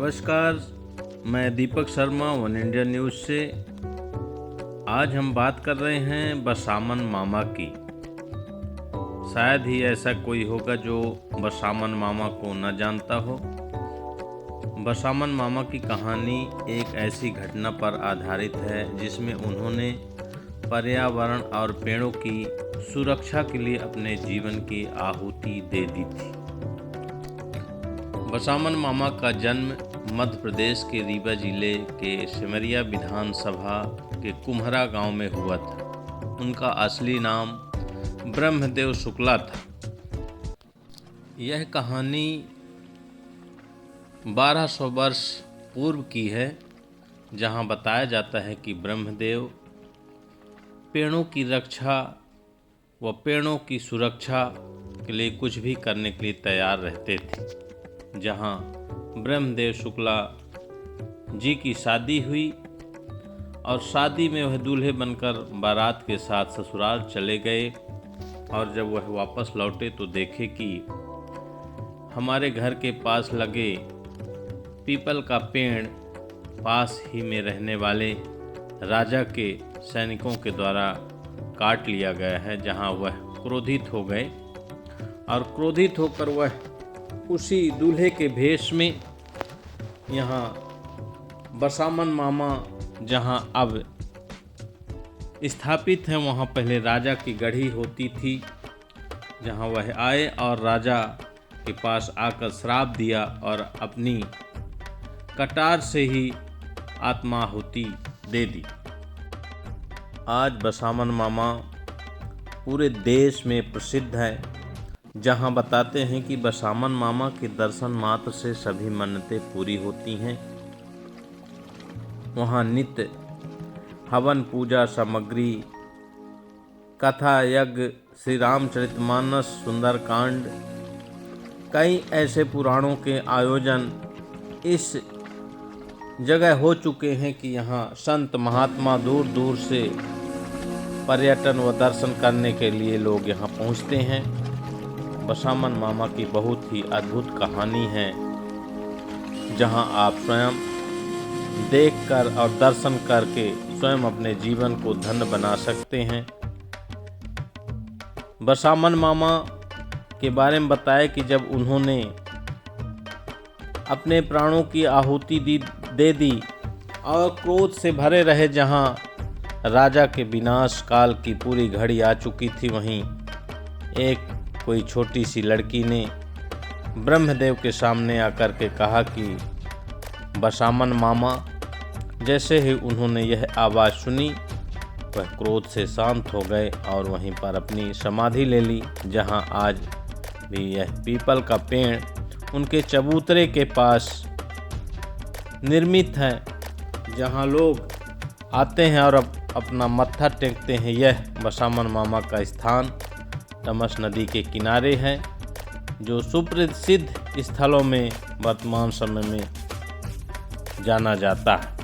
नमस्कार, मैं Deepak Sharma one India news से। आज हम बात कर रहे हैं बसामन मामा की। शायद ही ऐसा कोई होगा जो बसामन मामा को न जानता हो। बसामन मामा की कहानी एक ऐसी घटना पर आधारित है जिसमें उन्होंने पर्यावरण और पेड़ों की सुरक्षा के लिए अपने जीवन की आहुति दे दी थी। बसामन मामा का जन्म मध्य प्रदेश के रीवा जिले के सिमरिया विधानसभा के कुम्हरा गांव में हुआ था। उनका असली नाम ब्रह्मदेव शुक्ला था। यह कहानी 1200 वर्ष पूर्व की है, जहां बताया जाता है कि ब्रह्मदेव पेड़ों की रक्षा व पेड़ों की सुरक्षा के लिए कुछ भी करने के लिए तैयार रहते थे। जहां ब्रह्मदेव शुक्ला जी की शादी हुई और शादी में वह दूल्हे बनकर बारात के साथ ससुराल चले गए, और जब वह वापस लौटे तो देखे कि हमारे घर के पास लगे पीपल का पेड़ पास ही में रहने वाले राजा के सैनिकों के द्वारा काट लिया गया है। जहां वह क्रोधित हो गए और क्रोधित होकर वह उसी दूल्हे के भेष में यहाँ बसामन मामा जहाँ अब स्थापित हैं, वहाँ पहले राजा की गढ़ी होती थी, जहाँ वह आए और राजा के पास आकर श्राप दिया और अपनी कटार से ही आत्माहुति दे दी। आज बसामन मामा पूरे देश में प्रसिद्ध है, जहां बताते हैं कि बसामन मामा के दर्शन मात्र से सभी मन्नतें पूरी होती हैं। वहां नित्य हवन पूजा सामग्री, कथा यज्ञ, श्री रामचरितमानस, सुंदरकांड, कई ऐसे पुराणों के आयोजन इस जगह हो चुके हैं कि यहाँ संत महात्मा दूर दूर से पर्यटन व दर्शन करने के लिए लोग यहाँ पहुँचते हैं। बसामन मामा की बहुत ही अद्भुत कहानी है, जहां आप स्वयं देखकर और दर्शन करके स्वयं अपने जीवन को धन्य बना सकते हैं। बसामन मामा के बारे में बताया कि जब उन्होंने अपने प्राणों की आहुति दे दी और क्रोध से भरे रहे, जहां राजा के विनाश काल की पूरी घड़ी आ चुकी थी, वहीं एक कोई छोटी सी लड़की ने ब्रह्मदेव के सामने आकर के कहा कि बसामन मामा। जैसे ही उन्होंने यह आवाज़ सुनी, वह क्रोध से शांत हो गए और वहीं पर अपनी समाधि ले ली, जहां आज भी यह पीपल का पेड़ उनके चबूतरे के पास निर्मित है, जहां लोग आते हैं और अपना मत्था टेकते हैं। यह बसामन मामा का स्थान तमस नदी के किनारे है, जो सुप्रसिद्ध स्थलों में वर्तमान समय में जाना जाता है।